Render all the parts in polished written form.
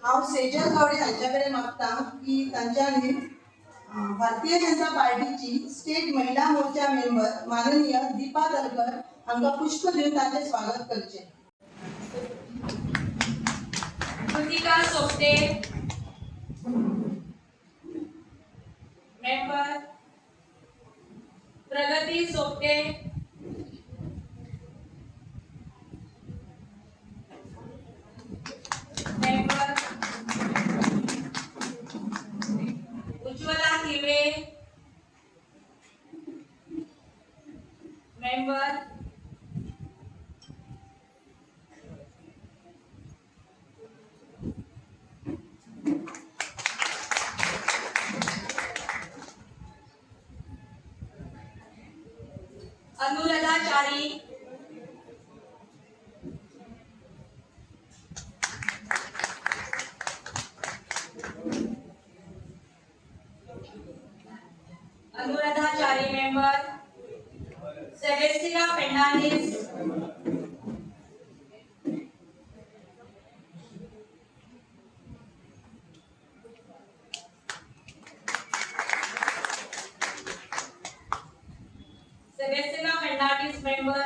हांव सेजल गावडे हांच्याकडे मागता की तांच्यांनी भारतीय जनता पार्टीची स्टेट महिला मोर्चा मेंबर माननीय दीपा तलकर हांका पुष्प देऊन तांचे स्वागत करचे. कृतिका सोपटे मेंबर, प्रगती सोपटे मेंबर, उज्ज्वला हिरवे मेंबर, अनुराधा चारी member, Celestina Fernandes member,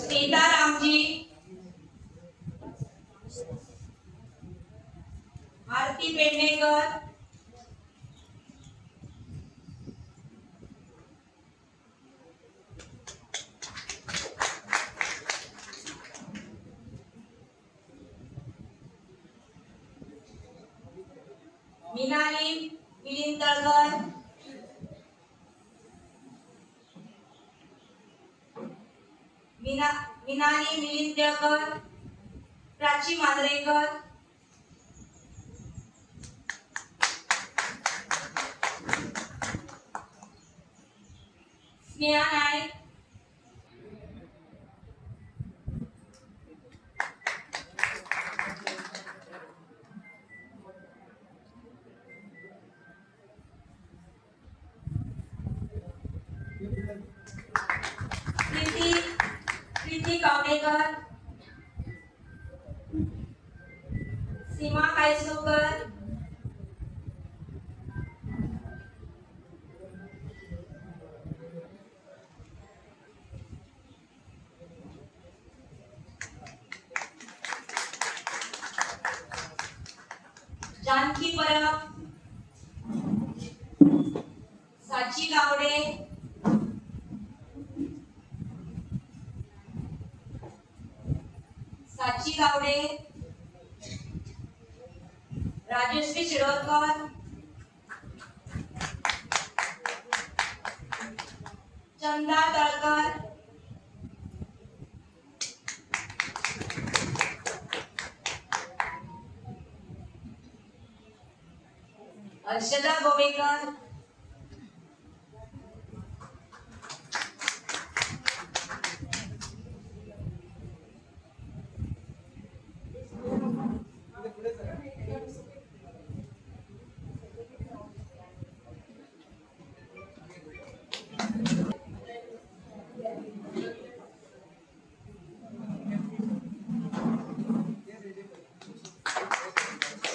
Sitaramji आरती पेडणेकर, मीनाली मिलिंद तळकर, मीनाली मिलिंद तळकर, प्राची मांजरेकर, स्नेहा नाईक, प्रीति कावडेकर, सीमा कायसुकर, जानकी परब, साची गावडे, साची गावडे, राजश्री शिरोडकर, चंदा तळकर, हर्षदा गोवेकर,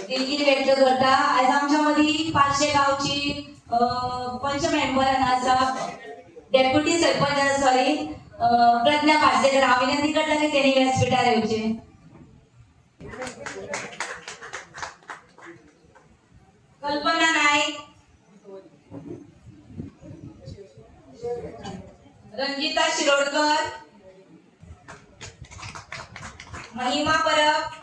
दिलगिरी व्यक्त करता. आज आमच्या मदी 500 गावची पंच मेंबर आसा. Deputy sarpanch sorry Pragya Parsekar. हांव विनंती करता की तेणी व्यासपीठार येवचे. कल्पना नाईक, रंजिता शिरोडकर, महिमा परब,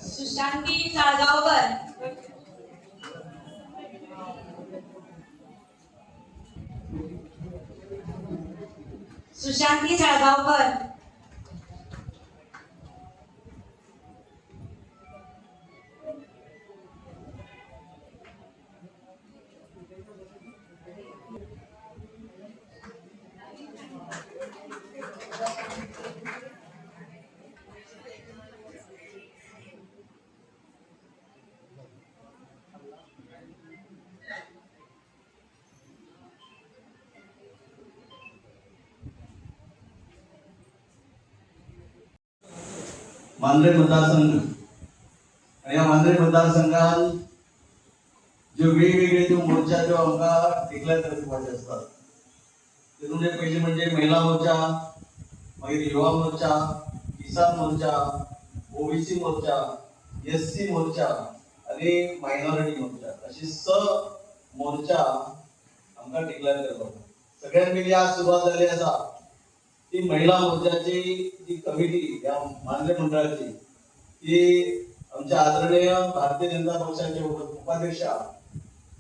सुशांती साळगावकर, सुशांती साळगावकर, मांद्रे मतदारसंघ आणि या मांद्रे मतदारसंघात जे वेगवेगळे जो मोर्चा जो आमकां डिक्लेअर करपाचे असतात तितून पयलीं म्हणजे महिला मोर्चा, मागीर युवा मोर्चा, किसान मोर्चा, ओबीसी मोर्चा, एससी मोर्चा आणि मायनॉरिटी मोर्चा अशी 6 मोर्चा आमकां डिक्लेअर करपाक. सगळ्यात पयलीं आज सुरवात जाली आसा ती महिला मोर्चाची जी कमिटी या मांद्रे मंडळाची ती आमच्या आदरणीय भारतीय जनता पक्षाचे उपाध्यक्षा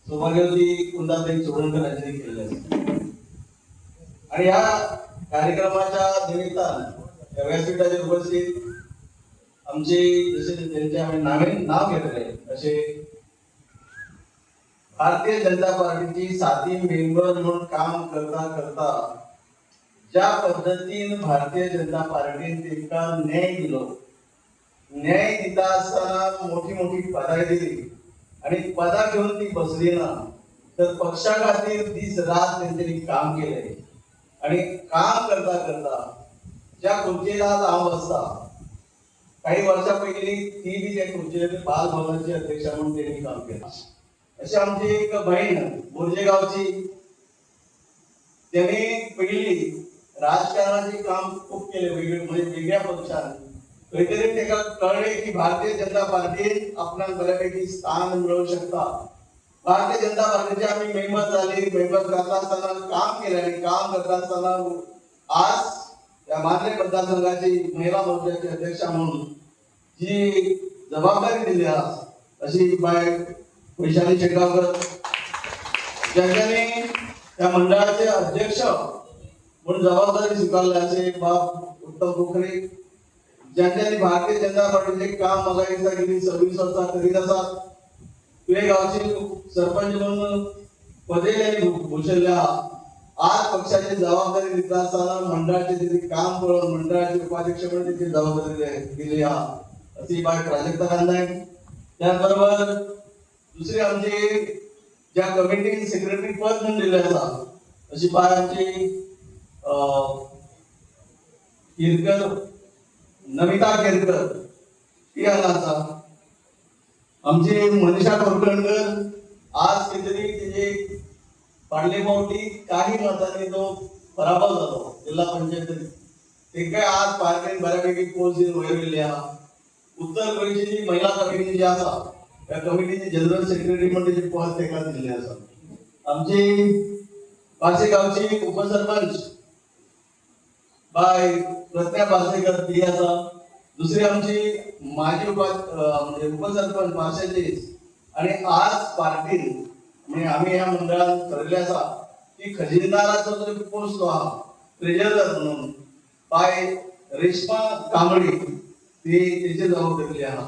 सौभाग्यवती कुंदाताई चोडणकर यांनी केलेली आहे. आणि या कार्यक्रमाच्या निमित्तान या व्यासपीठाचेर उपस्थित आमचे जसे त्यांचे आम्ही नाव घेतले असे भारतीय जनता पार्टीची 7 मेंबर म्हणून काम करता करता ज्या पद्धतीन भारतीय जनता पार्टीन तिका न्याय दिलो, न्याय दिता असताना मोठी मोठी पदां दिली आणि पदां घेऊन ती बसली ना तर पक्षा खातीर दीस रात त्यांनी काम केले. आणि काम करता करता ज्या खुर्चीला हांव बसता काही वर्षा पयलीं ती बी त्या खुर्चीर बालभवनाची अध्यक्षा म्हणून त्यांनी काम केलं. अशी आमची एक बहीण मोर्जे गावची त्यांनी पहिली राजकारणाचे काम खूप केले वेगवेगळ्या पक्षान. खंयतरी ताका कळले की भारतीय जनता पार्टीत आपणाक बऱ्यापैकी स्थान मिळू शकता. भारतीय जनता पार्टीचे आम्ही मेंबर झाले. मेंबर करता असताना काम केले आणि काम करता असताना आज या मांद्रे मतदारसंघाची महिला मोर्चाची अध्यक्षा म्हणून जी जबाबदारी दिली अशी बाय वैशाली शेटगावकर ज्यांनी त्या मंडळाचे अध्यक्ष म्हणून जबाबदारी स्वीकारली असे बाब उत्तम पोखरे ज्यांच्यानी भारतीय जनता पार्टीचे काम मगाईचा गेली 26 वर्षा करीत असतात. तुझे गावचे सरपंच म्हणून पदे त्यांनी भूषवल्या. आज पक्षाची जबाबदारी घेतला असताना मंडळाचे तिथे काम करून मंडळाचे उपाध्यक्ष म्हणून तिथे जबाबदारी दिली अशी बाय प्राजक्ता कांदा आहे. त्याचबरोबर दुसरी आमची ज्या कमिटी सेक्रेटरी पद म्हणून दिले असतात अशी बाय आमची केरकर नमिता केरकर ती आला. आमची मनीषा कोरकणकर आज कितीतरी तिचे पाडले पावटी काही मतांनी तो पराभव झालो जिल्हा पंचायत. ते काय आज पार्टीने बऱ्यापैकी पोस्ट वळविल्या. उत्तर गोव्याची महिला कमिटी जी असा त्या कमिटीचे जनरल सेक्रेटरी म्हणून तिचे पद तेका दिले असा. आमची पाचेगावची उपसरपंच बाय प्रज्ञा पाचेकर ती असा. दुसरी आमची माजी म्हणजे उपसरपंच पाचेची आणि आज पार्टी म्हणजे आम्ही या मंडळात ठरले असा की खजिनदाराचा जो पोस्ट हा ट्रेजरर म्हणून बाय रेश्मा कांबळी ती तिची जबाबदारी आहे.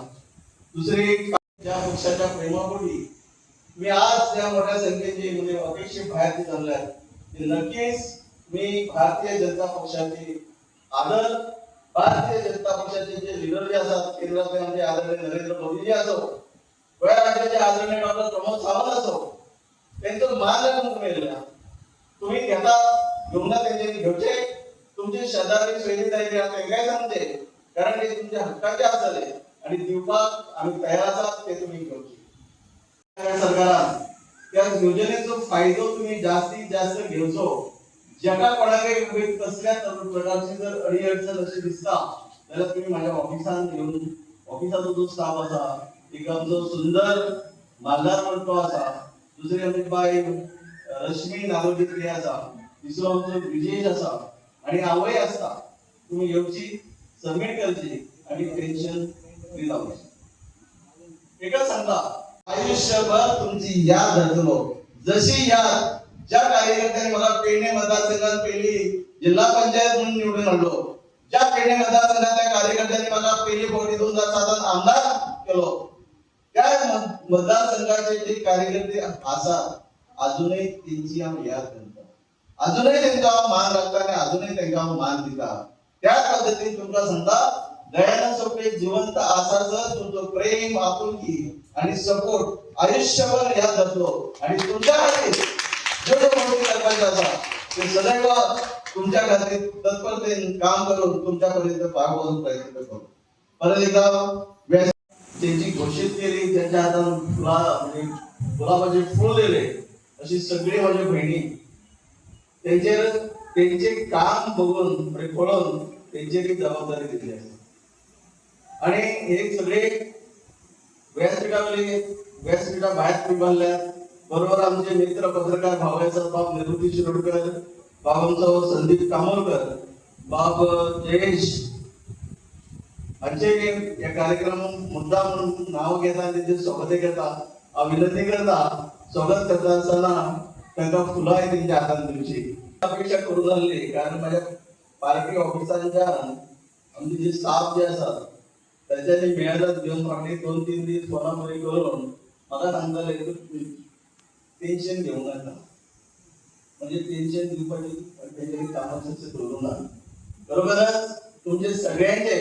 दुसरी ज्या पक्षाच्या प्रेमापोटी मी आज या मोठ्या संख्येची म्हणजे अपेक्षित बाहेर चालल्या नक्कीच मी भारतीय जनता पक्षाची आदर भारतीय जनता पक्षाचे जे लीडर जे असतात केंद्रातले आमचे आदरणीय नरेंद्र मोदीजी असो व राज्याचे आदरणीय डॉक्टर प्रमोद सावंत असो त्यांचं मार्गदर्शन मिळालं. तुम्ही घेता घेऊन त्यांचे घेऊचे तुमचे शेजारी सोयीदारी काय सांगते कारण ते तुमच्या हक्काचे असले आणि दिवपाक आम्ही तयार असतात ते तुम्ही घेऊचे. सरकारात त्या योजनेचा फायदा तुम्ही जास्तीत जास्त घेवचो. जगा कोणाकडे कसल्या प्रकारची जर अडीअडचण अशी दिसता त्याला तुम्ही माझ्या ऑफिसात येऊन ऑफिसाचा जो स्टाफ असा एक आमचं सुंदर मालदार म्हणतो असा. दुसरी आमची बाई रश्मी नागोजी असा. तिसरं आमचं विजय असा आणि आवय असता. तुम्ही येऊची सबमिट करची आणि पेन्शन फ्री जाऊची. एकच सांगता आयुष्यभर तुमची याद धरलो जशी याद ज्या कार्यकर्त्यांनी मला पेडणे मतदारसंघात पहिली जिल्हा पंचायत म्हणून निवडून आणलो. ज्या पेडणे मतदारसंघातल्या कार्यकर्त्यांनी मला पहिली पोटी 2007 आमदार केलो त्या मतदारसंघाचे जे कार्यकर्ते असतात अजूनही त्यांची आम्ही याद करतात. अजूनही त्यांचा मान राखता आणि अजूनही त्यांना मान दिला. त्याच पद्धतीने तुमचा सांगता दयानंद सोपे जिवंत असाच तुमचं प्रेम आपुलकी आणि सपोर्ट आयुष्यभर याद धरलो आणि तुमच्या हाती जेवढं मोठी सरपंच असा ते सदैव तुमच्या खात्यात तत्परतेने काम करून तुमच्यापर्यंत पाठवण्याचा प्रयत्न करतो. परत एकदा त्यांची घोषित केली त्यांच्या हातात म्हणजे गुलाबाचे फुल दिले अशी सगळी माझ्या बहिणी त्यांचे काम बघून म्हणजे पळून त्यांची जबाबदारी दिली आहे. आणि हे सगळे व्यासपीठा बाहेर निघाल्या. बरोबर आमचे मित्र पत्रकार भावाचा बाब निवृत्ती शिरोडकर, बाबांचा संदीप कामोलकर, बाब जयेश यांचे या कार्यक्रम मुद्दा म्हणून नाव घेता त्यांचे स्वागत करता अभिनंदन करता स्वागत करता असताना त्यांना फुलं आहे त्यांच्या हातात दिवशी अपेक्षा करू लागली. कारण माझ्या पार्टी ऑफिसांच्या आमचे जे स्टाफ जे असतात त्याच्याने मिळायला घेऊन पाहिजे 2-3 दिवस फोनामध्ये करून मला सांगता टेन्शन घेऊ नका म्हणजे टेन्शन घेऊ पाहिजे त्यांच्या कामाचं करू नका. बरोबरच तुमचे सगळ्यांचे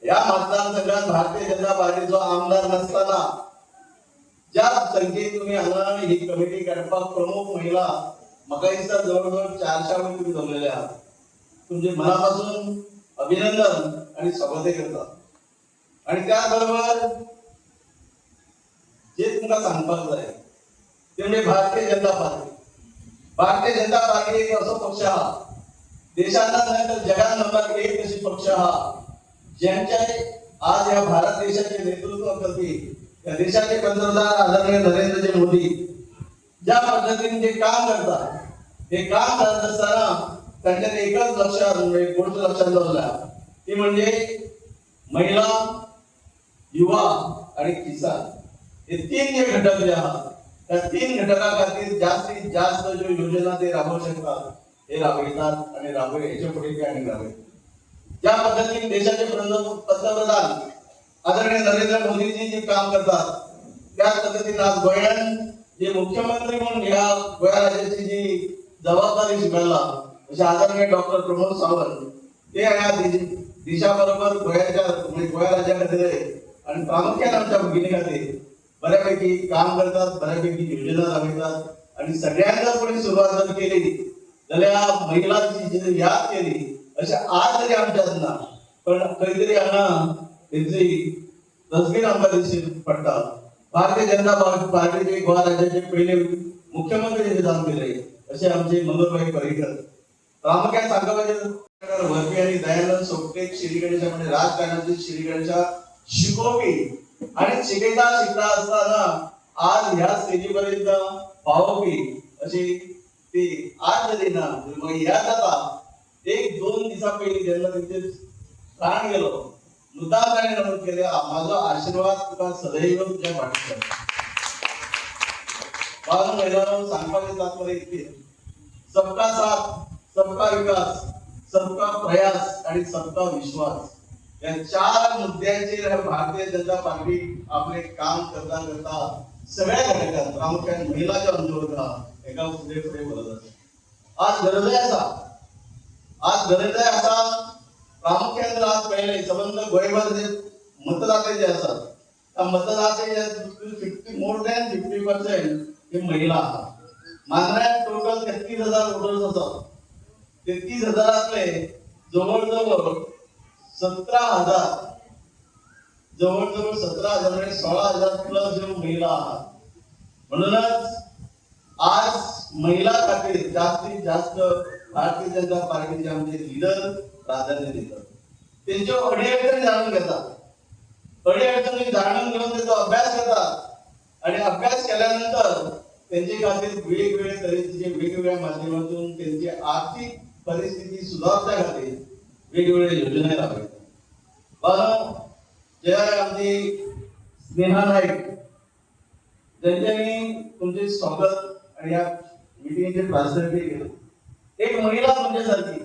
या मतदारसंघात भारतीय जनता पार्टीचा आमदार नसताना ज्या संख्येत तुम्ही आणणार ही कमिटी कडपाक प्रमुख महिला मगाईचा जवळजवळ 400 वर तुम्ही जमलेले आहात. तुमचे मनापासून अभिनंदन आणि स्वागत करतात. आणि त्याबरोबर जे तुम्हाला सांगपाक जाय ते म्हणजे भारतीय जनता पार्टी एक असो पक्ष हा देशांना नाही तर जगात नंबर 1 अशी पक्ष हा ज्यांच्या आज या भारत देशाचे नेतृत्व करतील या देशाचे पंतप्रधान आदरणीय नरेंद्रजी मोदी ज्या पद्धतीने जे काम करतात हे काम करत असताना त्यांच्या एकच लक्षात गोष्ट लक्षात लावला ती म्हणजे महिला युवा आणि किसान हे 3 जे घटक जे आहात त्या 3 घटकाखातीर जास्तीत जास्त जो योजना ते राबवू शकतात हे राबवितात आणि याच्या पुढे काय राबवतात. ज्या पद्धतीने देशाचे पंतप्रधान आदरणीय नरेंद्र मोदीजी जे काम करतात त्याच पद्धतीने आज गोंयान जे मुख्यमंत्री म्हणून या गोंया राज्याची जी जबाबदारी स्वीकारला असे आदरणीय डॉक्टर प्रमोद सावंत ते या दिशा बरोबर गोंया राज्या खातीर आणि प्रामुख्याने आमच्या भगिनी खातीर बऱ्यापैकी काम करतात, बऱ्यापैकी योजना राबयतात आणि सगळ्यांना जर कोणी सुरुवात जर केली जाल्यार महिलांची जी याद केली अशें आज तरी आमच्यात ना, पण खंय तरी हांगा तेंची तसबीर आमकां दिश्टी पडटा. भारतीय जनता पार्टीचे गोवा राज्याचे पयले मुख्यमंत्री जावन गेले अशें आमचे मनोहरभाई पर्रीकर. प्रामुख्यान सांगपाचें व्हरपी आनी दयानंद सोपटे श्री गणेशा म्हणजे राजकारणाचे श्री गणेशा शिकोवपी आणि शिकयता आसतना आज ह्या स्टेजी पर्यंत पावोवपी अशी ती आज जरी ना म्हाका याद जाता एक दोन दिसा पयलीं जेन्ना तेंचे प्राण गेलो मुद्दाम ताणें नमूद केलें म्हाजो आशिर्वाद तुका सदैव तुज्या फाटीर आसा. बाळांनो महिलांनो सांगपाचें तात्पर्य इतकें सबका साथ सबका विकास सबका प्रयास आणि सबका विश्वास या चार मुद्द्यांचेर भारतीय जनता पार्टी आपले काम करता करता सगळ्या घटकांत प्रामुख्यान महिलांच्या अंदोलका एका फुडें फुडें वरत आसा. आज गरजय आसा प्रामुख्यान जर आज पळयलें संबंद गोंयभर जे मतदाते जे आसात त्या मतदाते मोर दॅन 50% हे महिला आहात. मांद्र्यात टोटल 33,000 वोटर्स आसात. 33,000तले जवळ 17,000 म्हणजे 16,000 प्लस जे महिला आहात. म्हणूनच आज महिला खातीर जास्तीत जास्त भारतीय जनता पार्टीचे आमचे लीडर प्राधान्य देतात. त्यांच्यो अडीअडचणी जाणून घेतात, अडीअडचणी जाणून घेऊन त्याचा अभ्यास करतात आणि अभ्यास केल्यानंतर त्यांचे खातीर वेगवेगळ्या तरेचे वेगवेगळ्या माध्यमातून त्यांची आर्थिक परिस्थिती सुधारच्या खातीर वेगवेगळ्या योजना राबयतात. जे आमची स्नेहा नाईक त्यांच्यानी तुमचे स्वागत आणि या मीटिंगचे प्रास्ताविक केलं. एक महिला तुमच्यासारखी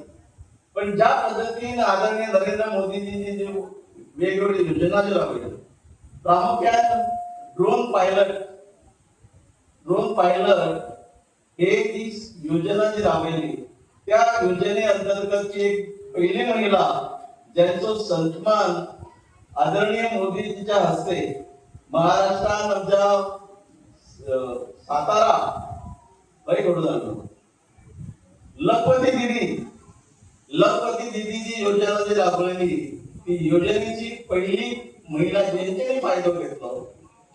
पण ज्या पद्धतीने आदरणीय नरेंद्र मोदीजींनी जे वेगवेगळ्या योजना जे राबवल्या प्रामुख्यान ड्रोन पायलट हे ती योजना जी राबवली त्या योजने अंतर्गत एक पहिली महिला ज्यांचा सन्मान आदरणीय मोदीजीच्या हस्ते महाराष्ट्रात आमच्या सातारा घडून आलो. लखपती दिदी जी योजना जी राबवली ती योजनेची पहिली महिला ज्यांच्यानी फायदो घेतलो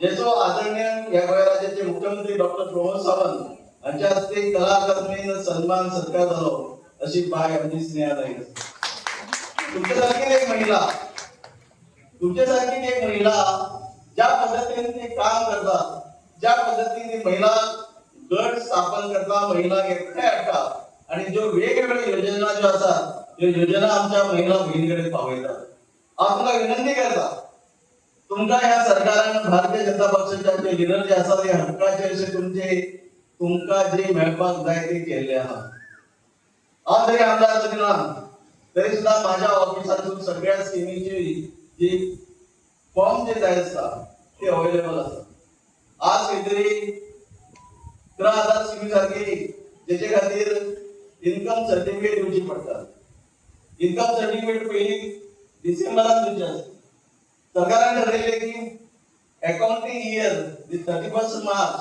ज्याचो आदरणीय या गोंय राज्याचे मुख्यमंत्री डॉक्टर प्रमोद सावंत यांच्या हस्ते कला अकादमीन सन्मान सत्कार झालो अशी बाय आमची स्नेहा नाईक. तुमच्यासारखी एक महिला ज्या पद्धतीने ते काम करतात, ज्या पद्धतीने महिला गट स्थापन करता, महिला एकट्या हाडटा आणि ज्यो वेगवेगळ्या योजना ज्यो आसात त्यो योजना आमच्या महिला भगिनीकडे पावयतात. हांव तुमकां विनंती करता तुमकां ह्या सरकारान भारतीय जनता पक्षाचे जे लिडर जे आसात ते हक्काचे अशे तुमकां जे मेळपाक जाय ते केल्ले आहा. हांव जरी आमदार जरी ना तरी सुद्धा माझ्या ऑफिसातून सगळ्या स्किमीची जी फॉर्म जे जाय आसता ते अवेलेबल आसा. आज खंय तरी 13,000 स्किमी सारखी जेचे खातीर इन्कम सर्टिफिकेट दिवची पडटा. इन्कम सर्टिफिकेट पयली डिसेंबरात दिवचे आसता. सरकारान ठरयले की अकाउंटिंग इयर 31 मार्च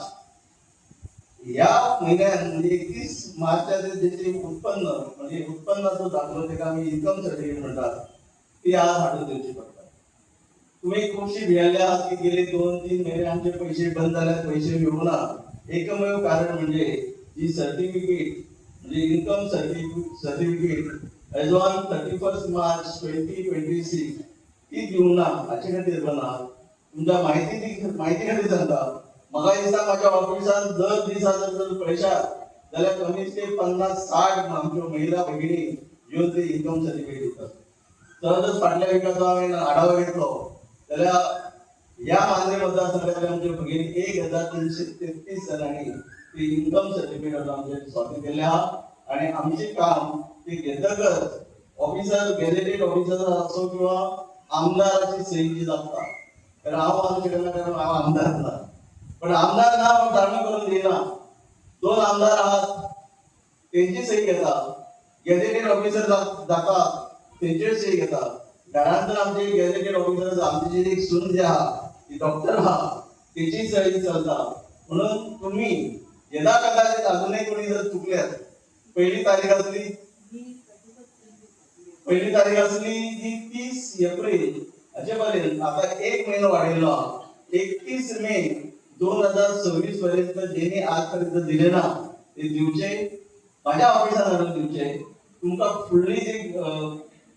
या महिन्यात म्हणजे 31 मार्चाचे जेचे उत्पन्न म्हणजे उत्पन्नाचो दाखलो तेका आमी इन्कम सर्टिफिकेट म्हणतात ती आज हाडून दिवची पडटा. तुम्ही खूपशी भियेले आहात की गेले 2-3 महिने आमचे पैसे बंद झाल्यात, पैसे मिळूना. एकमेव कारण म्हणजे जी सर्टिफिकेट म्हणजे income certificate as on 31 March 2026 ती दिवना हाचे खातीर बना. तुमच्या माहिती खातीर सांगता म्हाका दिसता माझ्या ऑफिसात दर दिसा जर पळयशात जाल्यार कमीत कमी 50-60 आमच्यो महिला भगिनी येवन ते इन्कम सर्टिफिकेट दितात. सहजच फाटल्या विकाचो हांवें आढावा घेतलो जाल्यार या मांद्रे मतदारसंघातल्या आमच्या भगिनी 1,333 जणांनी ते इन्कम सर्टिफिकेट आमचे स्वाती केले आहा आणि आमचे काम ते घेतकच ऑफिसर गॅझेटेड ऑफिसर असो किंवा आमदाराची सही जी लागता तर हांव मानू शकना कारण हांव आमदार ना पण आमदार नाव धारण करून दिना 2 आमदार आहात तेंची सही घेता गॅझेटेड ऑफिसर जाता तेंचेर सही घेता घरांत तर आमचे गॅझेटेड ऑफिसर आमची जी एक सून जी आहा ती डॉक्टर आहा तेची सही चलता म्हणून तुम्ही यदा कदाचित अजूनही कोणी जर चुकल्यात पहिली तारीख असली जी 30 एप्रिल अजेपर्यंत आता 1 महिना वाढलेलो हा 31 मे 2026 पर्यंत ज्यांनी आजपर्यंत दिले ना ते दिवचे माझ्या ऑफिसात आणून दिवचे तुमका फुडली जी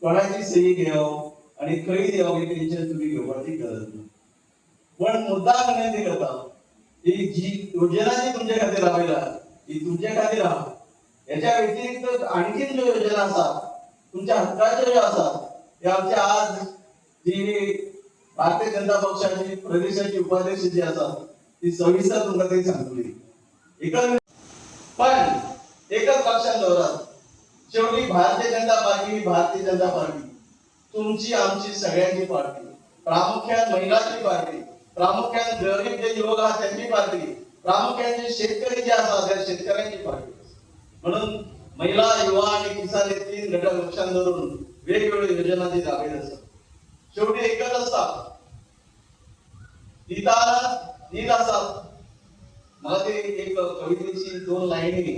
कोणाची सही घेव आणि खंय देव ही टेन्शन तुम्ही घेवपाची गरज ना पण मुद्दा विनंती करता ही जी योजना जी तुमच्या खातीर राबयला ही तुमच्या खातीर आहा याच्या व्यतिरिक्त आणखीन ज्यो योजना असतात तुमच्या हक्काच्या ज्यो असतात ते आमच्या आज जी भारतीय जनता पक्षाची प्रदेशाची उपाध्यक्ष जी असतात ती सविस्तर तुमका ते सांगतली पण एकच लक्षात दवरा शेवटी भारतीय जनता पार्टी ही भारतीय जनता पार्टी तुमची आमची सगळ्यांची पार्टी प्रामुख्याने महिलांची पार्टी प्रामुख्याने गरीब जे युवक आहात त्यांची पार्टी प्रामुख्याने शेतकरी जे असतात त्या शेतकऱ्यांची पार्टी म्हणून महिला युवा आणि किसान हे 3 घटक लक्षात धरून वेगवेगळ्या योजना जी राबवित असतात शेवटी एकच असतात नीत असतात मला ते एक कवितेची 2 लाईनी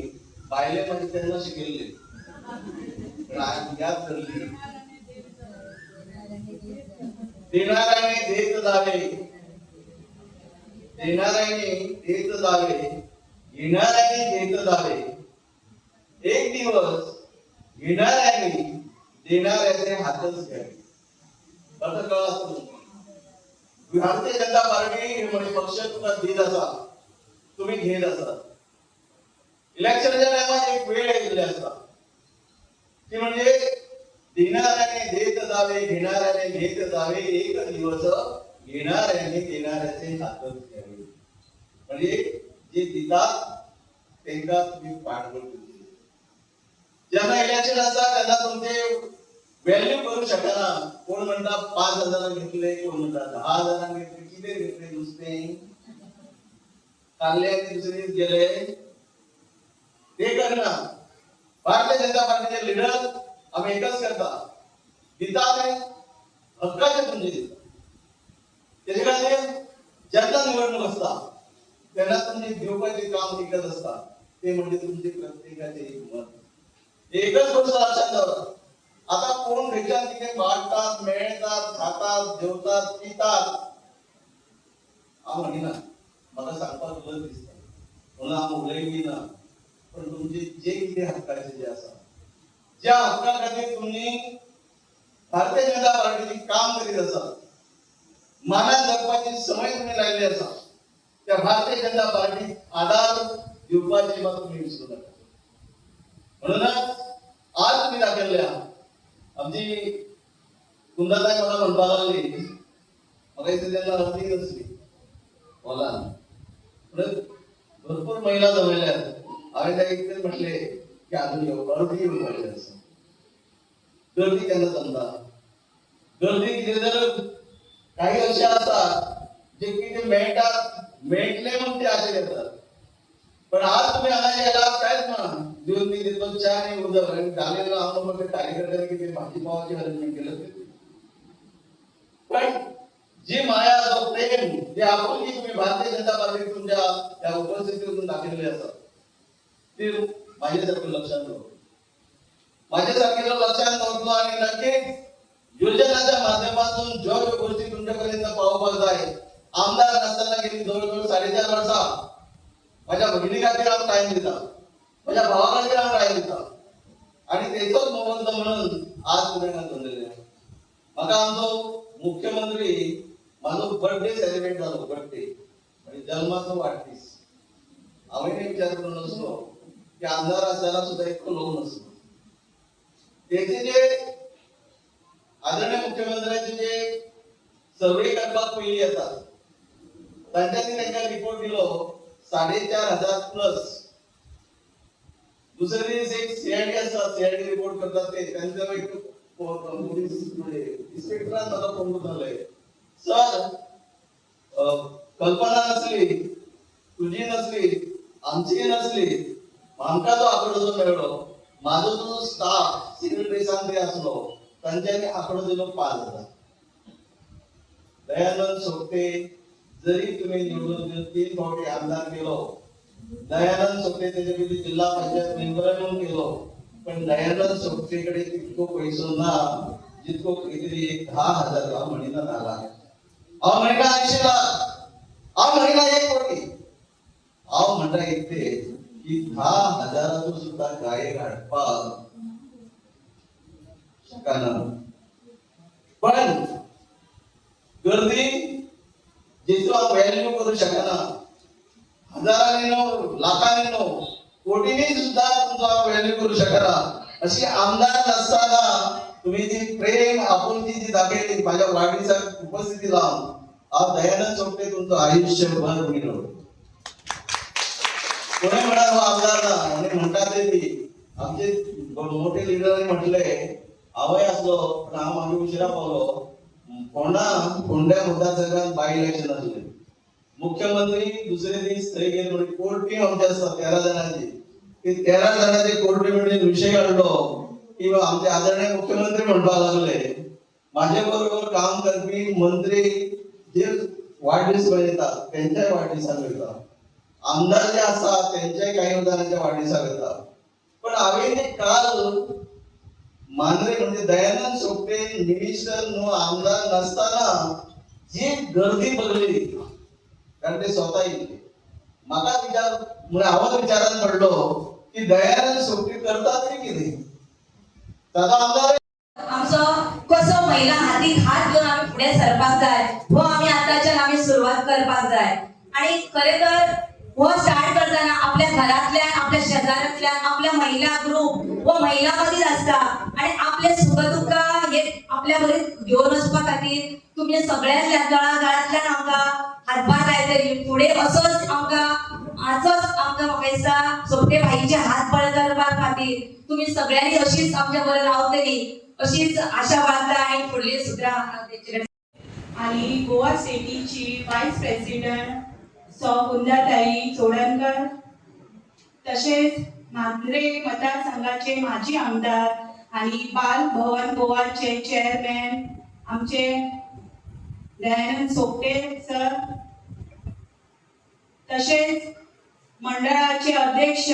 बायले म्हणजे त्यांना शिकलेले याद करली देणाऱ्याने देत जावे देणाऱ्याने देत जावे घेणाऱ्याने घेत जावे एक दिवस घेणाऱ्याने देणाऱ्याचे हातच घ्यावे अर्थ कळला भारतीय जनता पार्टी हे म्हणजे पक्ष तुला देत असा तुम्ही घेत असा इलेक्शनच्या टायमात एक वेळ येतली असता ती म्हणजे देणाऱ्याने देत जावे घेणाऱ्याने घेत जावे एक दिवस घेणाऱ्याने देणाऱ्याचे हातच घ्यावे म्हणजे जे देतात त्यांना तुम्ही पाठबळ ज्यांना इलेक्शन असतात त्यांना तुमचे व्हॅल्यू करू शकना कोण म्हणतात 5,000 घेतले कोण म्हणतात 10,000 घेतले किती घेतले नुसते काढले दुसरे गेले ते करणार भारतीय जनता पार्टीचे लीडर आम्ही एकच करता देतात हक्काचे तुमचे देतात त्याच्या खातीर ज्यांना निवडणूक असता त्यांना तुमचे देवपाचे काम एकच असतात ते म्हणजे तुमचे प्रत्येकाचे एक मत एकच गोष्ट लक्षात ठेवा आता कोण खंयच्यान कितें वाडटात मेळटात खातात जेवतात पितात हांव म्हणिना म्हाका सांगपाक गरज दिसता म्हणून हांव उलयली ना पण तुमचे जे कितें हक्काचे जे आसा ज्या हक्का खातीर तुम्ही भारतीय जनता पार्टीची काम करीत आसा मानान जगपाची संवय तुम्ही लायली आसा त्या भारतीय जनता पार्टीक आधार दिवपाची बाब तुम्ही विसरू नका म्हणूनच आज तुम्ही दाखयल्ल्या आमची कुंदताई मला म्हणपाक लागली म्हाका दिसता तेन्ना अर्दी नसली बोलान भरपूर महिला जमयल्यात हांवें ताका इतकेंच म्हटले की अजून अर्दी येवपाची आसा गर्दी केन्ना जमता गर्दी कितें जर काही अशे असतात जे कितें मेळटात मेळटले म्हणून ते आशे घेतात पण आज तुम्ही हांगा येयला कांयच ना दिवन मी देतो च्या आनी उदक आनी घालेलो हांव मग कार्यकर्त्यांनी कितें भाजी पावाची अरेंजमेंट केलं पण जी माया जो प्रेम जे आपुलकी तुम्ही भारतीय जनता पार्टी तुमच्या त्या उपस्थितीतून दाखवले असतात ते माझ्यासारखं लक्षात ठेवा माझ्यासारखेला लक्षात ठेवतो आणि नक्कीच योजनाच्या माध्यमातून ज्या गोष्टी तुमच्यापर्यंत पावपाक जाय आमदार नसताना गेली जवळजवळ 4.5 वर्षा माझ्या भगिनी खातीर हांव टायम दिता माझ्या भावा खातीर हांव टायम दिता आणि तेचोच मोबंद म्हणून आज तुवें धरलेले म्हाका आमचो मुख्यमंत्री माझो बर्थडे सेलिब्रेट जालो बर्थडे म्हणजे जन्माचो वाडदीस हांवें विचार करून नसलो की आमदार आसतना सुद्धा इतको लोक नसलो तेचे जे आदरणीय मुख्यमंत्र्याचे जे सर्वे करपाक पयली येतात तांच्यांनी तांकां रिपोर्ट दिलो 4,500 प्लस दुसरे दीस एक सीआयडी आसा सीआयडी रिपोर्ट करतात ते त्यांचा एक इन्स्पेक्टरान मला फोन करून आलंय, सर कल्पना नसली, तुझी नसली, आमची नसली, आमका जो आकडो जो मेळ्ळो, माझो जो स्टाफ सिक्रेटरीसान ते असलो, तांच्यांनी आकडो दिलो 5,000. दयानंद सोपटे जरी तुम्ही निवडून 3 फावटी आमदार केलो, दयानंद सोपटे त्याच्या किती जिल्हा पंचायत मेंबर म्हणून केलो, पण दयानंद सोपटेकडे तितको पैसो ना जितको किती 10,000 हा महिना आला. हा महिना 80 लाख, हा महिना 1 कोटी. हा म्हणता येते की 10,000 सुद्धा गाये काढपाक शकना. पण गर्दी जेचो हांव व्हॅल्यू करू शकना, हजारांनी न्हू, लाखांनी न्हू, कोटींनी सुद्धा तुमचो व्हॅल्यू करू शकना. अशी आमदार नसताना तुम्ही जी प्रेम आपुलकी जी दाखयली माझ्या वाढदिवसाक उपस्थिती लावून, हांव दयानंद सोपटे तुमचं आयुष्यभर मिळवलं. कोणी म्हणा हो आमदार ना, आणि म्हणतात ती आमचे मोठे लिडरांनी म्हटले, हांवय असलो पण हांव मागे उशिरा पावलो. फोंड्या मतदारसंघात बाय इलेक्शन आसले, मुख्यमंत्री दुसरे दीस थंय गेले म्हणजे कोर टीम आमची आसता 13 जणांची. ती 13 जणांची कोर टीमीने विषय काढलो की आमचे आदरणीय मुख्यमंत्री म्हणपाक लागले, माझे बरोबर काम करपी मंत्री जे वाढदिवस मनयतात त्यांच्याही वाढदिवसाक येतात, आमदार जे असतात त्यांच्याही काही जणांच्या वाढदिवसाक येतात. पण हांवें ते काल मांद्रे म्हणजे दयानंद सोपटे मिनिस्टर न्हू आमदार नसताना जी गर्दी बघली, कारण ते स्वतः येते. म्हाका विचार म्हणजे हांव विचारान पडलो की दयानंद सोपटे करता तरी कितें. ताका आमदार आमचो कसो महिला हातीक हात घेऊन आम्ही पुढे सरपाक जाय, हो आम्ही आताच्यान आम्ही सुरुवात करपाक जाय. आणि खरे तर हो स्टार्ट करताना आपल्या घरातल्यान, आपल्या शेजारातल्यान, आपल्या महिला ग्रुप व महिला मधीच असता. आणि आपले सुखदुःख हे आपल्या बरेच घेऊन वचपा खातीर तुम्ही सगळ्याच तळागाळांतल्यान आमकां हातभार लायतली. फुडें असोच आमकां म्हाका दिसता सोपटे बाईचे हात बळ करपा खातीर तुम्ही सगळ्यांनी अशीच आमच्या बरोबर रावतली अशीच आशा बाळगता. आणि फुडली सुद्दां आणि गोवा स्टेटीची व्हायस प्रेसिडेंट सौ कुंदाताई चोडणकर, तसेच मांद्रे मतदारसंघाचे माजी आमदार आणि बाल भवन गोवाचे चेअरमॅन आमचे दयानंद सोपटे सर, तसेच मंडळाचे अध्यक्ष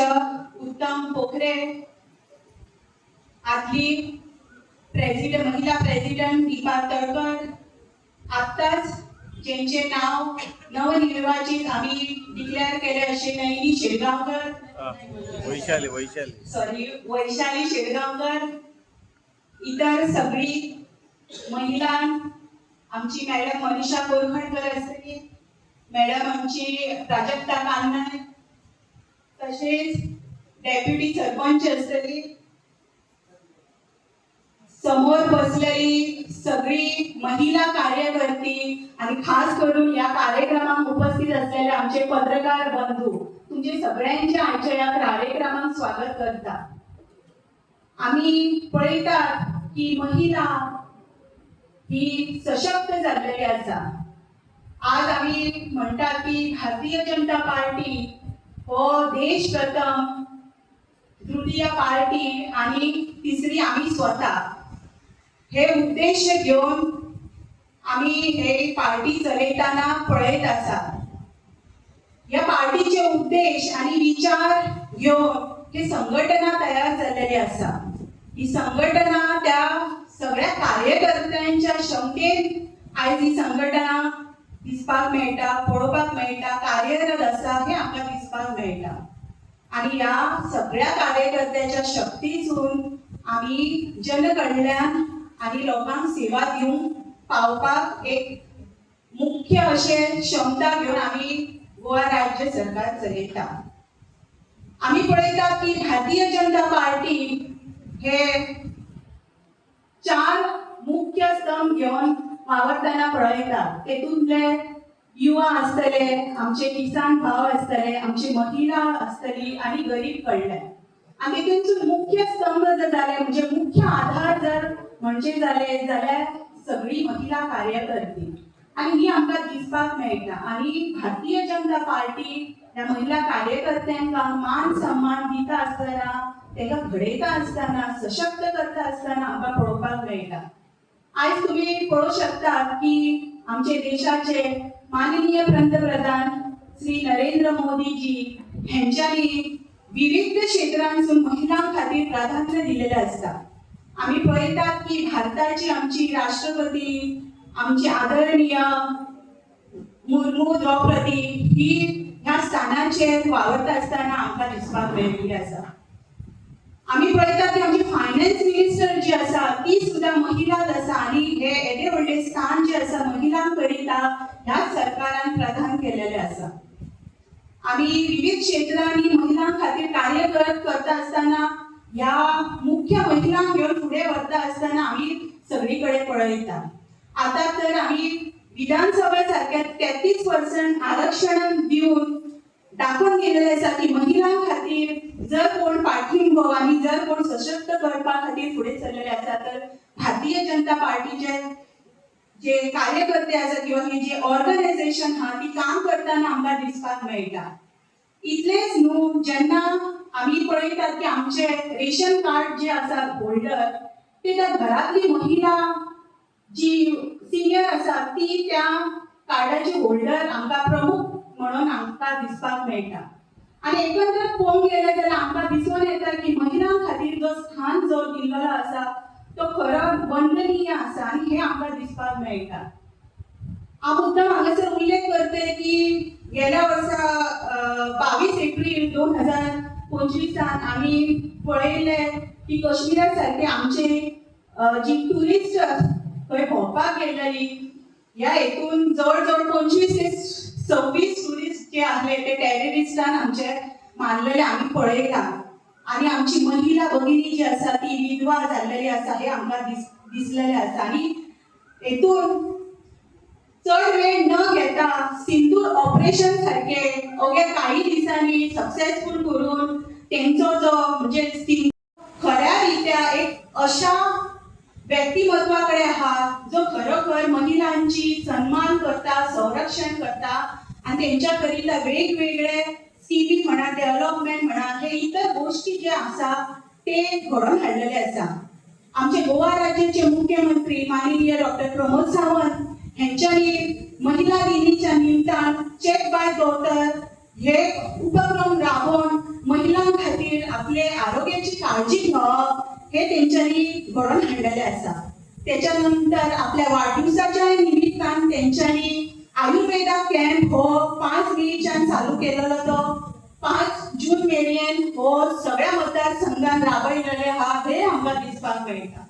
उत्तम पोखरे, आदली महिला प्रेसिडेंट दीपा तळकर, आत्ताच ज्यांचे नाव नवनिर्वाचित आम्ही डिक्लेअर केले असे नयनी शेळगावकर, वैशाली शेळगावकर, इतर सगळी महिला, आमची मॅडम मनीषा कोरखडकर असतली, मॅडम आमची प्राजक्ता कान्हाय, तसेच डेप्युटी सरपंच असतली, समोर बसलेली सगळी महिला कार्यकर्ती आणि खास करून या कार्यक्रमात उपस्थित असलेले आमचे पत्रकार बंधू, तुमचे सगळ्यांचे आजच्या या कार्यक्रमात स्वागत करता. आम्ही पळयतात की महिला ही सशक्त जाल्लेली आसा. आज आम्ही म्हणतात की भारतीय जनता पार्टी हो देश प्रथम, तृतीय पार्टी आणि तिसरी आम्ही स्वतः हे उद्देश घेऊन आम्ही हे पार्टी चलयताना पळयत आसा. या पार्टीचे उद्देश आणि विचार घेऊन हे संघटना तयार झालेली आसा. ही संघटना त्या सगळ्या कार्यकर्त्यांच्या क्षमतेन आज ही संघटना दिसपाक मेळटा, पळोवपाक मेळटा, कार्यरत आसा हे आमकां दिसपाक मेळटा. आणि या सगळ्या कार्यकर्त्याच्या शक्तीतून आम्ही जनकल्याण आणि लोकांक सेवा दिवंक पावपाक एक मुख्य अशे क्षमता घेऊन आम्ही गोवा राज्य सरकार चलयता. आम्ही पळयतात की भारतीय जनता पार्टी हे 4 मुख्य स्तंभ घेऊन वावरताना पळयतात. तेतूंतले युवा असतले, आमचे किसान भाव असतले, आमची महिला असतली आणि गरीब कळले. आणि तेतून मुख्य स्तंभ जर झाले म्हणजे मुख्य आधार जर म्हणजे जाल्यार सगळी महिला कार्यकर्ती आणि ही आमकां दिसपाक मेळटा आणि भारतीय जनता पार्टी ह्या महिला कार्यकर्त्यांका मान सन्मान दिता आसतना ताका घडयता आसतना सशक्त करता आसतना आमकां पळोवपाक मेळटा. आज तुम्ही पळोवंक शकतात की आमचे देशाचे माननीय पंतप्रधान श्री नरेंद्र मोदीजी ह्यांच्यानी विविध क्षेत्रांतून महिलां खातीर प्राधान्य दिलेले असता. आम्ही पळयतात की भारताची आमची राष्ट्रपती आमची आदरणीय मुर्मू द्रौपदी ही ह्या स्थानाचेर वावरता आसतना आमकां दिसपाक मेळिल्ली आसा. आम्ही पळयतात की आमची फायनान्स मिनिस्टर जी आसा ती सुद्धा महिलाच आसा आणि हे एडे व्हडले स्थान जे आसा महिलां करिता ह्या सरकारान प्रदान केलेले आसा. आम्ही विविध क्षेत्रांनी महिलां खातीर कार्य करता आसतना ह्या मुख्य महिलांक घेवन फुडें वरता आसतना आम्ही सगळीकडे पळयता. आता तर आम्ही विधानसभा सारख्या 33% आरक्षण दिवन दाखवून गेलेले आसा की महिलां खातीर जर कोण पाठिंबो आणि जर कोण सशक्त करपा खातीर फुडें सरलेले आसा तर भारतीय जनता पार्टीचे जे कार्यकर्ते आसा किंवा ही जे ऑर्गनायझेशन हा ती काम करताना आमकां दिसपाक मेळटा. इतलेच न्हू, जेन्ना आम्ही पळयतात की आमचे रेशन कार्ड जे आसा होल्डर ते त्या घरातली महिला जी सिनियर आसा ती त्या कार्डाची होल्डर आमकां प्रमुख म्हणून आमकां दिसपाक मेळटा. आणि एकंदर पळोवंक गेले जाल्यार आमकां दिसून येता की महिलां खातीर जो स्थान जो दिल्लो आसा तो खरो वंदनीय आसा आणि हे आमकां दिसपाक मेळटा. हांव मुद्दाम हांगासर उल्लेख करते की गेल्या वर्सा 22 एप्रिल 2025 आम्ही पळयले की काश्मीरा सारखे आमचे जी टुरिस्ट थंय भोंवपाक गेल्ली ह्या हेतून जवळ जवळ 25 ते 26 टुरिस्ट जे आहले ते टेररिस्टान आमचे मारलेले आम्ही पळयला. आणि आमची महिला भगिनी जी आसा ती विधवा जाल्लेली आसा हे आमकां दिसलेले आसा. आणि हेतून चड वेळ न घेता सिंदूर ऑपरेशन सारखे अवघ्या काही दिसांनी सक्सेसफुल करून तेंचो जो म्हणजे खऱ्या रित्या एक अशा व्यक्तिमत्वाकडे आहात जो खरोखर महिलांची सन्मान करता, संरक्षण करता आणि त्यांच्याकरिता वेगवेगळे स्किमी म्हणा, डेव्हलपमेंट म्हणा, हे इतर गोष्टी जे आसा ते घडोवन हाडलेले आसा. आमचे गोवा राज्याचे मुख्यमंत्री माननीय डॉक्टर प्रमोद सावंत ह्यांच्यानी महिला दिनीच्या निमतान चेक बाय डॉटर हे उपक्रम राबोवन महिलां खातीर आपले आरोग्याची काळजी घेवप हे तेंच्यांनी घडोवन हाडलेले आसा. त्याच्यानंतर आपल्या वाढदिवसाच्या निमित्तान तेंच्यांनी आयुर्वेदा कॅम्प हो 5 मेच्यान चालू केलेलो तो 5 जून मेरेन हो सगळ्या मतदारसंघात राबयलेले हा हे आमकां दिसपाक मेळटा.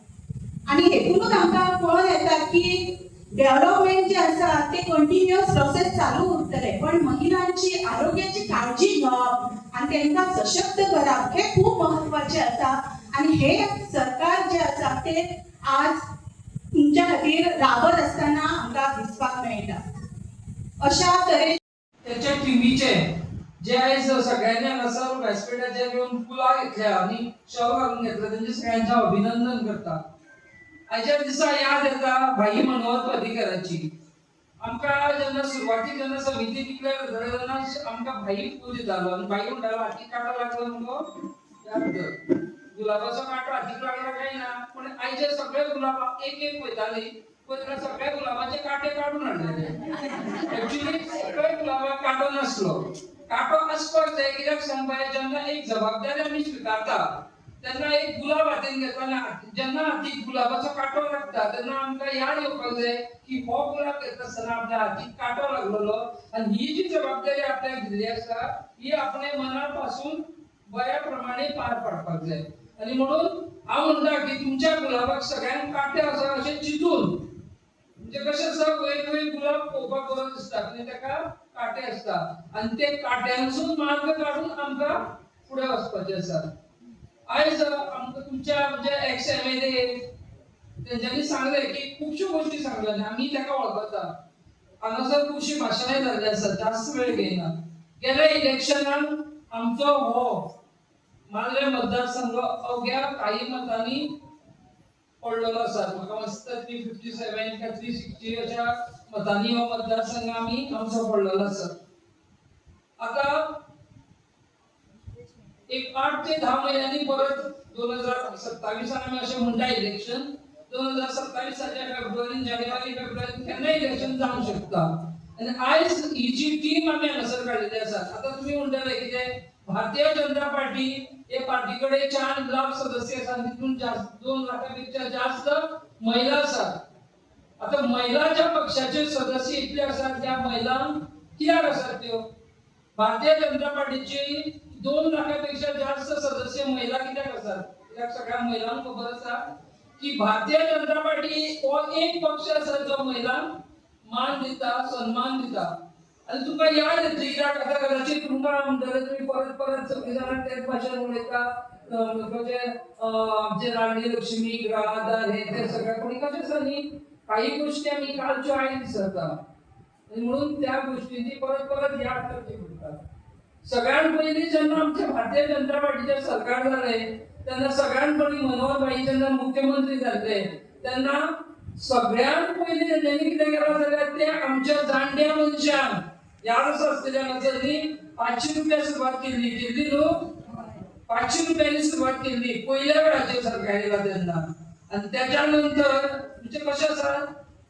आणि हेतूनच आमकां कळून येता की डेव्हलपमेंट जे आसा ते कंटिन्युअस प्रोसेस चालू उरतले, पण महिलांची आरोग्याची काळजी घेवप आणि त्यांना सशक्त करप हे खूप महत्वाचे आसा. आणि हे सरकार जे आसा ते आज तुमच्या खातीर राबत असताना आमकां दिसपाक मेळटा. अशा तरेन त्याच्या टीव्हीचे जे आयज सगळ्यांनी हांगासर व्यासपीठाचेर येवन पुलाव घेतल्या आणि शव घालून घेतला त्यांचे सगळ्यांचे अभिनंदन करता. आयच्या दिसा याद येता भाई मनोहर पर्रीकराची. आमकां जेन्ना सुरवातीक जेन्ना समिती डिक्लेअर जाली तेन्ना आमकां भाई फूल दितालो आनी भाई म्हणटालो हातीक कांटो लागलो मुगो याद कर. गुलाबाचो कांटो हातीक लागला काय ना, पूण आयचे सगळे गुलाब एक एक वयताली पयलीं सगळ्या गुलाबाचे कांटे काडून हाडलेले. एक्चुअली सगळ्या गुलाबाक कांटो नासलो. कांटो आसपाक जाय कित्याक सांगपाक जेन्ना एक जबाबदारी आमी स्विकारता तेन्ना एक गुलाब हातीन घेता आनी जेन्ना हातीक गुलाबाचो कांटो लागता तेन्ना आमकां याद येवपाक जाय की हो गुलाब घेता आसतना आपल्या हातीक कांटो लागलेलो आनी ही जी जबाबदारी आपल्याक दिल्ली आसा ही आपणे मना पासून बऱ्या प्रमाणे पार पाडपाक जाय. आनी म्हणून हांव म्हणटा की तुमच्या गुलाबाक सगळ्यांक कांटे आसा अशें चिंतून म्हणजे कशें आसा वेगवेगळे गुलाब पळोवपाक बरो दिसता आनी ताका कांटे आसता आनी ते कांट्यांसून मार्ग काडून आमकां फुडें वचपाचें आसा. आयज आमकां तुमच्या म्हणजे एक्स MLA तेंच्यांनी सांगले की खुबश्यो गोश्टी सांगल्या आनी आमी ताका वळखता. हांगासर खुबशीं भाशणां जाल्ली आसात, जास्त वेळ घेयना. गेल्या इलेक्शनाक आमचो हो मालवे मतदारसंघ अवघ्या काही मतांनी पडलेलो आसा. म्हाका दिसता 357 का 360 अशा मतांनी हो मतदारसंघ आमचो पडलेलो आसा. आता एक 8 ते 10 महिन्यांनी परत 2027 आमी अशें म्हणटा इलेक्शन 2027च्या फेब्रुवारी केन्ना इलेक्शन जावंक शकता. आणि आयज ही जी टीम आमी हांगासर काडिल्ली आसा, आता तुम्ही म्हणटले कितें भारतीय जनता पार्टी हे पार्टी कडेन 4 लाख सदस्य आसा, तितून 2 लाखापेक्षा जास्त महिला आसात. आता महिला ज्या पक्षाचे सदस्य इतले आसात त्या महिलांक कित्याक आसात त्यो? भारतीय जनता पार्टीची 2 लाखापेक्षा जास्त सदस्य महिला कित्याक आसात? कित्याक सगळ्या महिलांक खबर आसा की भारतीय जनता पार्टी हो एक पक्ष आसा जो महिलांक मान दिता, सन्मान दिता. आणि तुका याद येतली कित्याक आता कदाचित तुमकां म्हणटले तुम्ही परत परत सगळीं जाणां तेच भाशेन उलयता आमचे राणी लक्ष्मी ग्राहदार हे ते सगळ्या कोणी कशें आसा न्ही काही गोष्टी आमी कालच्यो आयज विसरता आणि म्हणून त्या गोष्टींची परत परत याद करची पडटा. सगळ्यात पयलीं जेन्ना आमचे भारतीय जनता पार्टीचे सरकार जालें तेन्ना सगळ्यात पयलीं मनोहर भाई जेन्ना मुख्यमंत्री जाल्ले तेन्ना सगळ्यात पयलीं तेंच्यांनी कितें केलां जाल्यार ते आमच्या जाणट्या मनशांक याद आसा आसतलें न्ही 500 रुपया सुरवात केल्ली न्हू 500 रुपयांनी सुरवात केल्ली पयल्या वेळाचेर सरकार येयला तेन्ना. आणि त्याच्या नंतर म्हणजे कशें आसा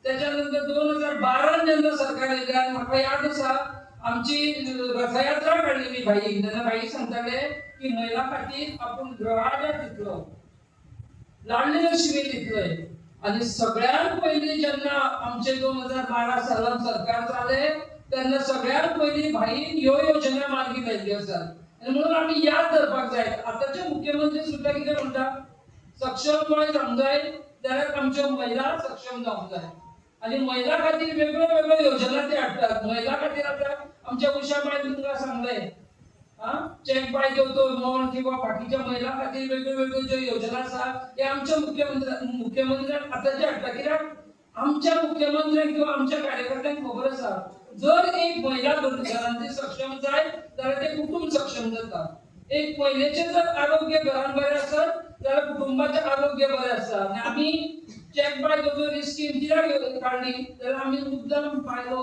त्याच्या नंतर 2012 जेन्ना सरकार येयलें आनी म्हाका याद आसा आमची रथयात्रा काडलेली भाई तेन्ना भाई सांगताले की महिला खातीर आपूण ग्रहाडर दितलो, लाडली लक्ष्मी दितलोय. आणि सगळ्यात पयलीं जेन्ना आमचे 2012 सालांत सरकार जालें तेन्ना सगळ्यात पयलीं भाईन ह्यो योजना मार्गी लायल्ल्यो आसात. आणि म्हणून आमी याद धरपाक जाय. आतांचे मुख्यमंत्री सुद्दां कितें म्हणटा सक्षम गोंय जावंक जाय जाल्यार आमच्यो महिला सक्षम जावंक जाय. आणि महिला खातीर वेगळ्यो वेगळ्यो योजना ते हाडटात. महिला खातीर आतां आमच्या उषाबाई तुमकां सांगलें चेक बाय देवतो म्हण किंवा बाकीच्या महिला खातीर वेगळ्यो वेगळ्यो ज्यो योजना आसा हे आमच्या मुख्यमंत्र्यान आतांचे हाडटा. कित्याक आमच्या मुख्यमंत्र्यांक किंवा आमच्या कार्यकर्त्यांक खबर आसा जर एक महिला घरांतली सक्षम जाय जाल्यार ते कुटुंब सक्षम जाता. एक महिलेचें जर आरोग्य घरांत बरें आसत जाल्यार कुटुंबाचें आरोग्य बरें आसता. आनी आमी चेक बाय दोतोर ही स्कीम कित्याक काडली जाल्यार आमी मुद्दम पायलो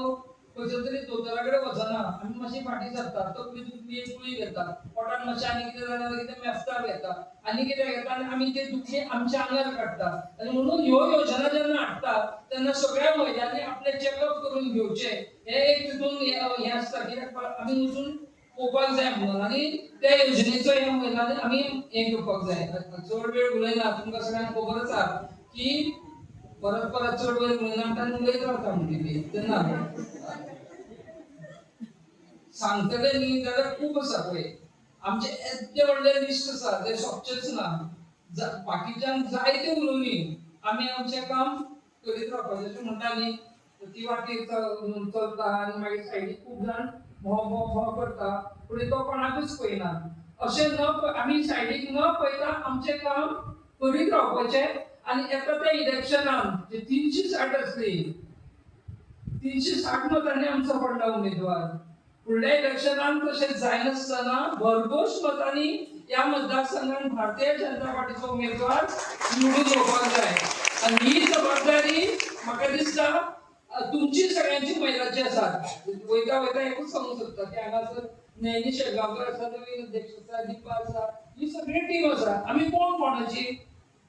खंयच्या तरी दोतोरा कडेन वचना आमी मातशी फाटीं सरता तकली दुखली एक गुळी घेता पोटान मातशें आनी कितें जालें जाल्यार कितें मेस्तार घेता आनी कितें घेता आनी आमी ते दुखी आमच्या आंगार काडटा. आनी म्हणून ह्यो योजना जेन्ना हाडटा तेन्ना सगळ्या महिलांनी आपले चेकअप करून घेवचे हे एक तितून हें आसता. कित्याक आमी वचून पळोवपाक जाय म्हणून आनी त्या योजनेचो ह्या महिलांनी आमी हें घेवपाक जाय. चड वेळ उलयना तुमकां सगळ्यांक खबर आसा की परत परत चड वेळ उलयना आनी उलयत रावता म्हणटली तेन्ना सांगतले न्ही जाल्यार खूब आसा पळय आमचे येदे व्हडले लिस्ट आसा ते सोंपचेच ना. बाकीच्यांक जायते उलोवनी आमी आमचें काम करीत रावपाचें अशें म्हणटा न्ही ती वाटेर चलता आनी मागीर सायडीक खूब जाण भोव करता पूण तो कोणाकूच पळयना. अशें न आमी सायडीक न पळयता आमचें काम करीत रावपाचें. आनी येता त्या इलेक्शनान जे 360 आसली 360 मतांनी आमचो पडला उमेदवार. फुडल्या इलेक्शनान तशें जायनासतना भरघोस मतांनी ह्या मतदारसंघात भारतीय जनता पार्टीचो उमेदवार निवडून येवपाक जाय. आनी ही जबाबदारी म्हाका दिसता तुमची सगळ्यांची महिलांची आसा. वयता वयता एकूच सांगूंक सोदता की हांगासर नयनी शेळगांवकर आसा नवीन अध्यक्ष आसा दिपा आसा ही सगळी टीम आसा. आमी कोण कोणाची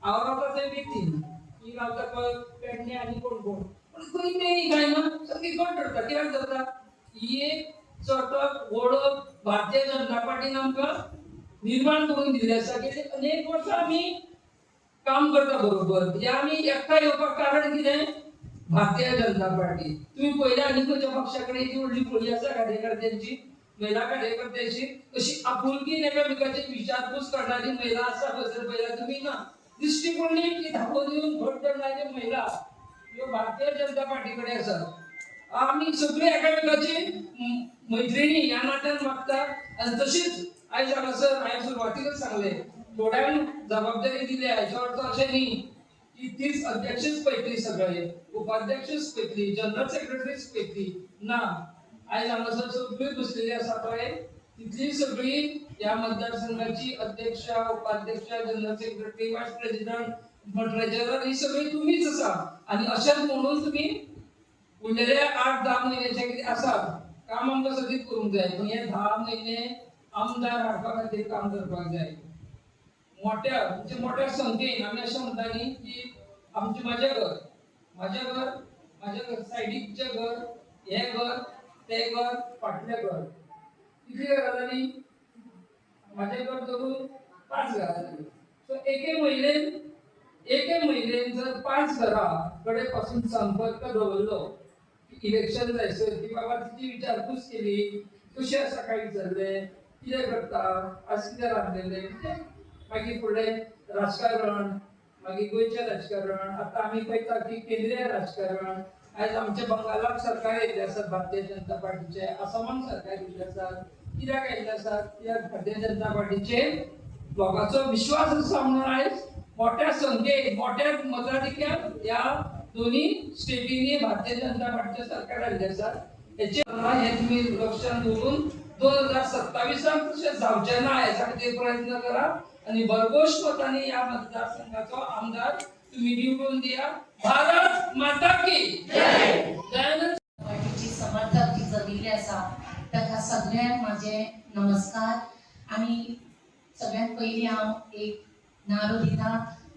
हांव रावता थंय बेतीन ही रावता पेडणे आनी कोण पूण खंय मेळ्ळी काय ना सारकी गट धरता. कित्याक धरता ही एक सतत वळख भारतीय जनता पार्टीन आमकां निर्माण करून दिली आसा की अनेक वर्सां आमी काम करता बरोबर. म्हणजे आमी एकठांय येवपाक कारण कितें भारतीय जनता पार्टी. तुम्ही पयल्या आनी खंयच्या पक्षा कडेन इतली व्हडली फळी आसा कार्यकर्त्यांची महिला कार्यकर्त्यांची अशी आपुलकीन एकामेकाची विचारपूस करणारी महिला आसा खंयसर पयल्या तुमी ना. दिश्टी पडली की धांवून येवन भोट धरणारी महिला ह्यो भारतीय जनता पार्टी कडेन आसा. आमी सगळी एकामेकाची मैत्रिणी ह्या नात्यान वागतात. आनी तशीच आयज हांगासर हांवें सुरवातीकच सांगलें थोड्यांक जबाबदारी दिली हाचो अर्थ अशें न्ही की तीच अध्यक्षच पळयतली सगळे उपाध्यक्षच पळयतली जनरल सेक्रेटरीच पळयतली ना. आयज हांगासर सगळी बसलेली आसा पळय तितली सगळी ह्या मतदारसंघाची अध्यक्ष उपाध्यक्ष जनरल सेक्रेटरी वायस प्रेसिडेंट ट्रेजरर ही सगळी तुम्हीच आसा आणि अशेंच म्हणून तुम्ही उरलेले 8-10 महिन्याचे कितें आसा काम आमकां सगळीं करूंक जाय पूण हे 10 म्हयने आमदार हाडपा खातीर काम करपाक जाय मोठ्या संख्येन आमी अशें म्हणटा न्ही की म्हजें घर सायडीकचें घर हें घर तें घर फाटलें घर कितले घर जालीं म्हाजें घर धरून 5 घरां जालीं सो एके म्हयनेन जर 5 घरां कडेन पासून संपर्क दवरलो इलेक्शन जायसर की बाबा तिची विचारपूस केली कशें आसा काय विचारलें कितें करता आज कितें रांदलेलें मागीर फुडें राजकारण मागीर गोंयचें राजकारण आतां आमी पळयता की केंद्रीय राजकारण आयज आमच्या बंगालाक सरकार येयल्ले आसात भारतीय जनता पार्टीचे आसामाक सरकार येयल्ले आसात कित्याक येयल्ले आसात कित्याक भारतीय जनता पार्टीचे लोकांचो विश्वास आसा म्हणून आयज मोठ्या संख्येन मोठ्या मताधिक्यान ह्या दोन्ही स्टेटींनी भारतीय जनता पार्टीचे सरकार आयिल्ले आसात हे तुम्ही लक्षात दवरून 2027 तशें जावचें ना हेच्या खातीर प्रयत्न करा आणि भरघोस मतांनी ह्या मतदारसंघाचो आमदार तुम्ही निवडून दिया भारत माता की जय पार्टीची समर्थक जी जमिल्ले आसा ताका सगळ्यांक माझे नमस्कार आणि सगळ्यात पयलीं हांव एक नारो दिता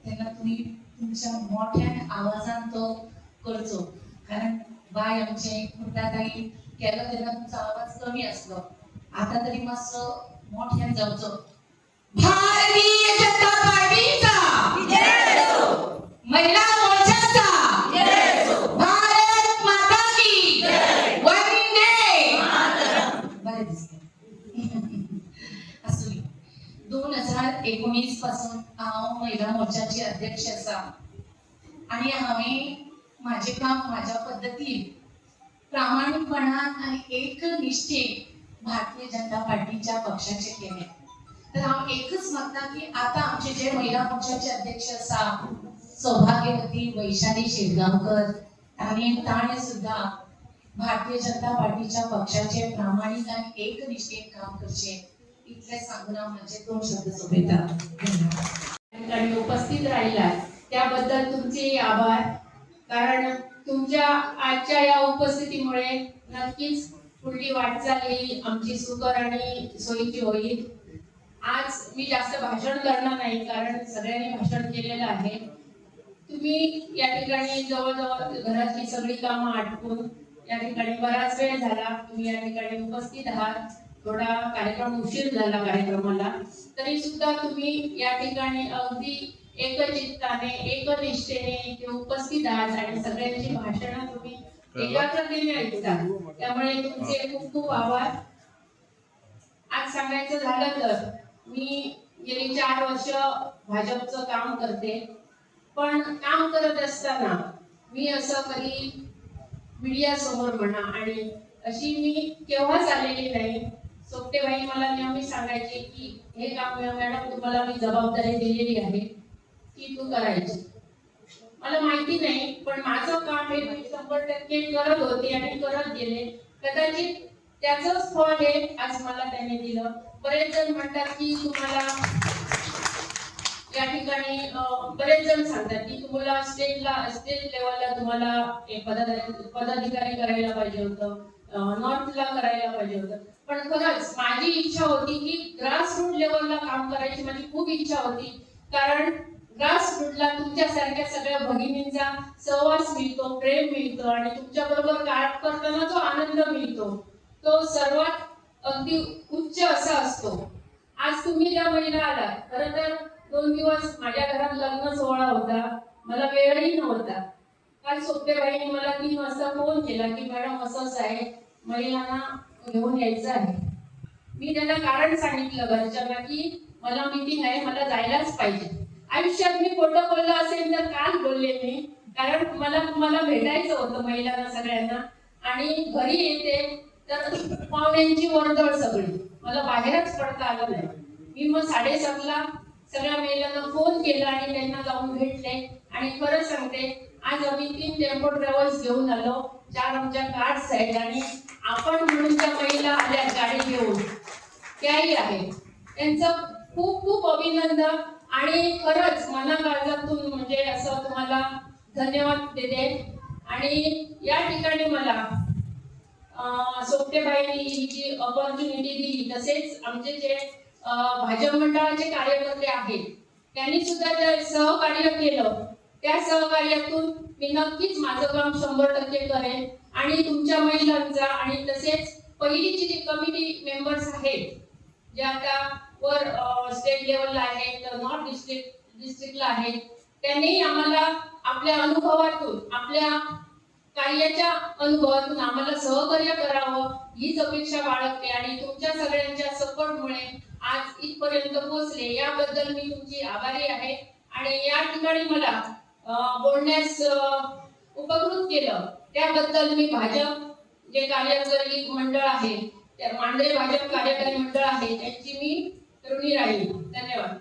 तेन्ना तुमी तुमच्या मोठ्या आवाजान तो करचो कारण बाय आमचे मुर्ताताई केलो तेन्ना तुमचो आवाज कमी आसलो आता तरी मातसो मोठ्यान जावचो भारतीय जनता पार्टीचा जय हो महिला मोर्चाचा जय हो भारत माता की जय वंदे मातरम बरे दिसले असू 2019 पासून हांव महिला मोर्चाची अध्यक्ष आसा आणि हांवें माझे काम माझ्या पद्धतीन प्रामाणिकपणान आणि एकनिश्ठेन भारतीय जनता पार्टीच्या पक्षाचे केले तर हांव एकच मागता की आता आमचे जे महिला मोर्चाचे अध्यक्ष आसा सौभाग्यवती वैशाली शेटगांवकर ताणे सुद्धा भारतीय जनता पार्टीच्या पक्षाचे प्रामाणिक आणि एकनिष्ठेन काम करचे इतले सांगून हांव माझे 2 शब्द सोंपयता धन्यवाद आणि उपस्थित राहिला त्याबद्दल तुमचे आभार कारण तुमच्या आजच्या या उपस्थितीमुळे नक्कीच पुढली वाटचाल ही आमची सुकर आणि सोयीची होईल आज मी जास्त भाषण करणार नाही कारण सगळ्यांनी भाषण केलेलं आहे तुम्ही या ठिकाणी जवळजवळ घरातली सगळी कामं आटपून या ठिकाणी बराच वेळ झाला तुम्ही या ठिकाणी उपस्थित आहात थोडा कार्यक्रम उशीर झाला कार्यक्रमाला तरी सुद्धा तुम्ही या ठिकाणी अगदी एकचित्ताने एकनिष्ठेने इथे उपस्थित आहात आणि सगळ्यांची भाषणं तुम्ही एकाग्रतेने ऐकता त्यामुळे तुमचे खूप खूप आभार आज सांगायचं झालं तर मी गेली 4 वर्ष भाजपचं काम करते पण काम करत असताना मी असं कधी मीडिया समोर म्हणा आणि अशी मी केव्हाच आलेली नाही सोपटेबाई मला नेहमी सांगायचे की हे काम मॅडम तुम्हाला मी जबाबदारी दिलेली आहे ती तू करायची मला माहिती नाही पण माझं काम हे मी 100% करत होते आणि करत गेले कदाचित त्याचंच फळ हे आज मला त्याने दिलं बरेच जण म्हणतात की तुम्हाला या ठिकाणी बरेच जण सांगतात की तुम्हाला स्टेट लेवलला तुम्हाला पदाधिकारी करायला पाहिजे होतं नॉर्थला करायला पाहिजे होतं पण खरंच माझी इच्छा होती की ग्रासरूट लेवलला काम करायची माझी खूप इच्छा होती कारण ग्रासरूटला तुमच्यासारख्या सगळ्या भगिनींचा सहवास मिळतो प्रेम मिळतो आणि तुमच्या बरोबर काम करताना जो आनंद मिळतो तो सर्वात अगदी उच्च असा असतो आज तुम्ही ज्या महिला आलात खरं तर 2 दिवस माझ्या घरात लग्न सोहळा होता मला वेळही नव्हता काल सोपटेबाईंनी मला 3 वाजता फोन केला की मॅडम असंच आहे महिलांना घेऊन यायचं आहे मी त्यांना कारण सांगितलं घरच्यांना की मला मीटिंग आहे मला जायलाच पाहिजे आयुष्यात मी खोटं बोललं असेल तर काल बोलले मी कारण मला तुम्हाला भेटायचं होतं महिलांना सगळ्यांना आणि घरी येते तर पाहुण्यांची वर्दळ सगळी मला बाहेरच पडता आलं नाही मी मग 7:30ला सगळ्या महिलांना फोन केला आणि त्यांना जाऊन भेटले आणि खरं सांगते आज आम्ही 3 टेम्पो ट्रॅव्हल्स घेऊन आलो 4 आमच्या कार्ड्स आहेत आणि आपण म्हणून त्या महिला आल्या गाडी घेऊन त्याही आहे त्यांचं खूप खूप अभिनंदन आणि खरंच मनाकाळजातून म्हणजे असं तुम्हाला धन्यवाद देते. आणि या ठिकाणी मला सोपटेबाईंनी ही जी ऑपॉर्च्युनिटी दिली, तसेच आमचे जे भाजप मंडळाचे कार्यकर्ते आहेत त्यांनी सुद्धा जे सहकार्य केलं, त्या सहकार्यातून मी नक्कीच माझं काम 100% करेन. आणि तुमच्या महिलांचा आणि तसेच पहिलीचे जे कमिटी मेंबर्स आहेत जे आता वर स्टेट लेवलला आहेत, नॉर्थ डिस्ट्रिक्टला आहेत, त्यांनी आम्हाला आपल्या अनुभवातून, आपल्या कार्याच्या अनुभवातून आम्हाला सहकार्य करावं हीच अपेक्षा बाळगते. आणि तुमच्या सगळ्यांच्या सपोर्टमुळे आज इथपर्यंत पोहोचले, याबद्दल मी तुमची आभारी आहे. आणि या ठिकाणी मला बोलण्यास उपकृत केलं त्याबद्दल मी भाजप जे कार्यकारी मंडळ आहे, त्या मांढरे भाजप कार्यकारी मंडळ आहे, त्यांची मी ऋणी राहील. धन्यवाद.